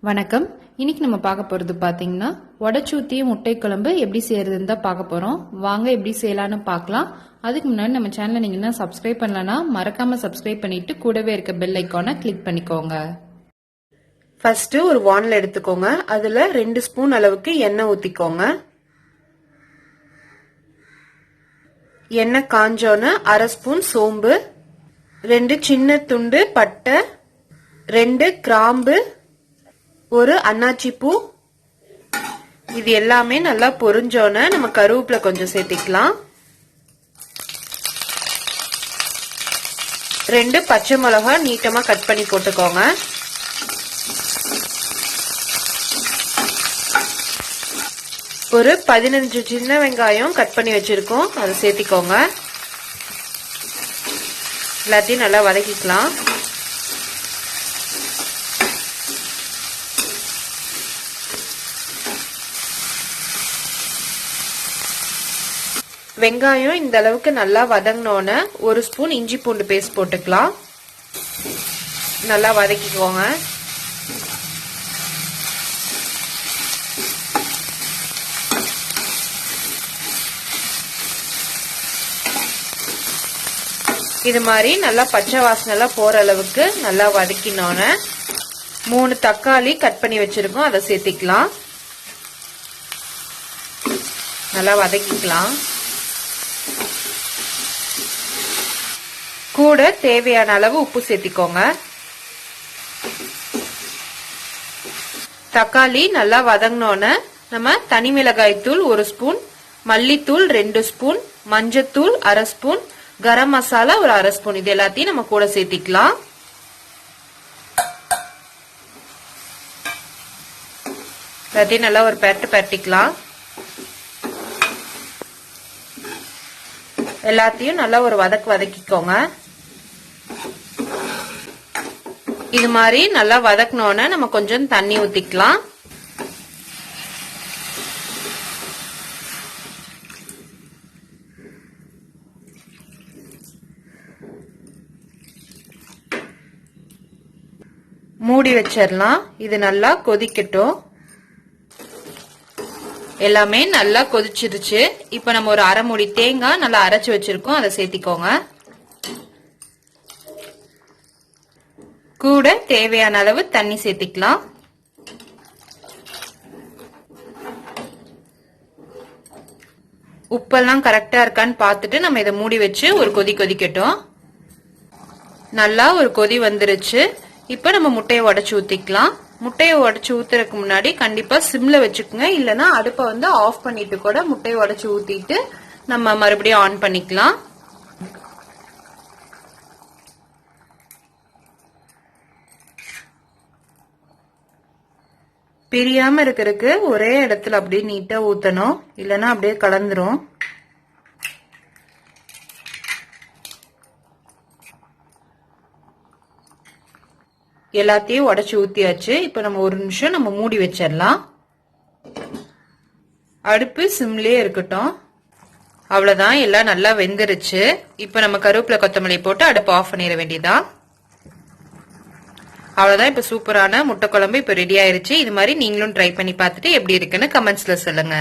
வணக்கம். இன்னைக்கு நம்ம பார்க்க போறது பாத்தீங்கன்னா உடைச்சூத்திய முட்டை குழம்பு எப்படி செய்யறதுன்னு தான் பார்க்க போறோம். வாங்க எப்படி செய்யலாம்னு பார்க்கலாம். அதுக்கு முன்னாடி நம்ம சேனலை நீங்க என்ன சப்ஸ்கிரைப் பண்ணலனா மறக்காம சப்ஸ்கிரைப் பண்ணிட்டு கூடவே இருக்க பெல் ஐகானை கிளிக் பண்ணிக்கோங்க. ஃபர்ஸ்ட் ஒரு வானல் எடுத்துக்கோங்க. அதுல 2 ஸ்பூன் அளவுக்கு எண்ணெய் ஊத்திக்கோங்க. எண்ணெய் காஞ்சோன்னு 1/2 ஸ்பூன் சோம்பு, 2 சின்ன துண்டு பட்டை, 2 கிராம்பு, ஒரு அன்னாச்சி பூ, இது எல்லாமே நல்லா பொரிஞ்சோன்னு நம்ம கருவேப்பிலை கொஞ்சம் சேர்த்திக்கலாம். 2 பச்சை மிளகாய் நீட்டமா கட் பண்ணி போட்டுக்கோங்க. ஒரு 15 சின்ன வெங்காயம் கட் பண்ணி வச்சிருக்கோம், அதை சேர்த்திக்கோங்க. எல்லாத்தையும் நல்லா வதக்கிக்கலாம். வெங்காயம் இந்த அளவுக்கு நல்லா வதங்கினோன்னு 1 ஸ்பூன் இஞ்சி பூண்டு பேஸ்ட் போட்டுக்கலாம். நல்லா வதக்கிக்கோங்க. இது மாதிரி நல்லா பச்சை வாசனை எல்லாம் போற அளவுக்கு நல்லா வதக்கினோன்னு 3 தக்காளி கட் பண்ணி வச்சிருக்கோம், அதை சேர்த்திக்கலாம். நல்லா வதக்கிக்கலாம். கூட தேவையான அளவு உப்பு சேர்த்திக்கோங்க. தக்காளி நல்லா வதங்கினோன்னு நம்ம தனி மிளகாய் தூள் 1 ஸ்பூன், மல்லித்தூள் 2 ஸ்பூன், மஞ்சத்தூள் 1/2 ஸ்பூன், கரம் மசாலா ஒரு 1/2 ஸ்பூன், இது எல்லாத்தையும் நம்ம கூட சேர்த்திக்கலாம். எல்லாத்தையும் நல்லா ஒரு பரட்டிக்கலாம். எல்லாத்தையும் நல்லா ஒரு வதக்கிக்கோங்க. இது மாதிரி நல்லா வதக்கணும்னா நம்ம கொஞ்சம் தண்ணி ஊத்திக்கலாம். மூடி வச்சிடலாம். இது நல்லா கொதிக்கட்டும். எல்லாமே நல்லா கொதிச்சிருச்சு. இப்ப நம்ம ஒரு 1/2 மூடி தேங்காய் நல்லா அரைச்சு வச்சிருக்கோம், அதை சேர்த்திக்கோங்க. கூட தேவையான அளவு தண்ணி சேர்த்திக்கலாம். உப்பெல்லாம் கரெக்டா இருக்கான்னு பார்த்துட்டு நம்ம இதை மூடி வச்சு ஒரு கொதிக்கட்டும். நல்லா ஒரு கொதி வந்துருச்சு. இப்ப நம்ம முட்டையை உடைச்சு ஊத்திக்கலாம். முட்டையை உடைச்சு ஊத்துறதுக்கு முன்னாடி கண்டிப்பா சிம்ல வச்சுக்கோங்க, இல்லைன்னா அடுப்பை ஆஃப் பண்ணிட்டு கூட முட்டையை உடைச்சு ஊத்திட்டு நம்ம மறுபடியும் ஆன் பண்ணிக்கலாம். பிரியாம இருக்கிறதுக்கு ஒரே இடத்துல அப்படியே நீட்டா ஊத்தணும், இல்லைன்னா அப்படியே கலந்துரும். எல்லாத்தையும் உடைச்சு ஊத்தியாச்சு. இப்ப நம்ம 1 நிமிஷம் நம்ம மூடி வச்சிடலாம். அடுப்பு சிம்லயே இருக்கட்டும். அவ்வளவுதான், எல்லாம் நல்லா வெந்துருச்சு. இப்ப நம்ம கருவேப்பிலை கொத்தமல்லி போட்டு அடுப்பு ஆஃப் பண்ணிட வேண்டியதான். அவ்வளவுதான், இப்ப சூப்பரான முட்டை குழம்பு இப்ப ரெடி ஆயிருச்சு. இது மாதிரி நீங்களும் ட்ரை பண்ணி பார்த்துட்டு எப்படி இருக்குன்னு கமெண்ட்ஸ்ல சொல்லுங்க.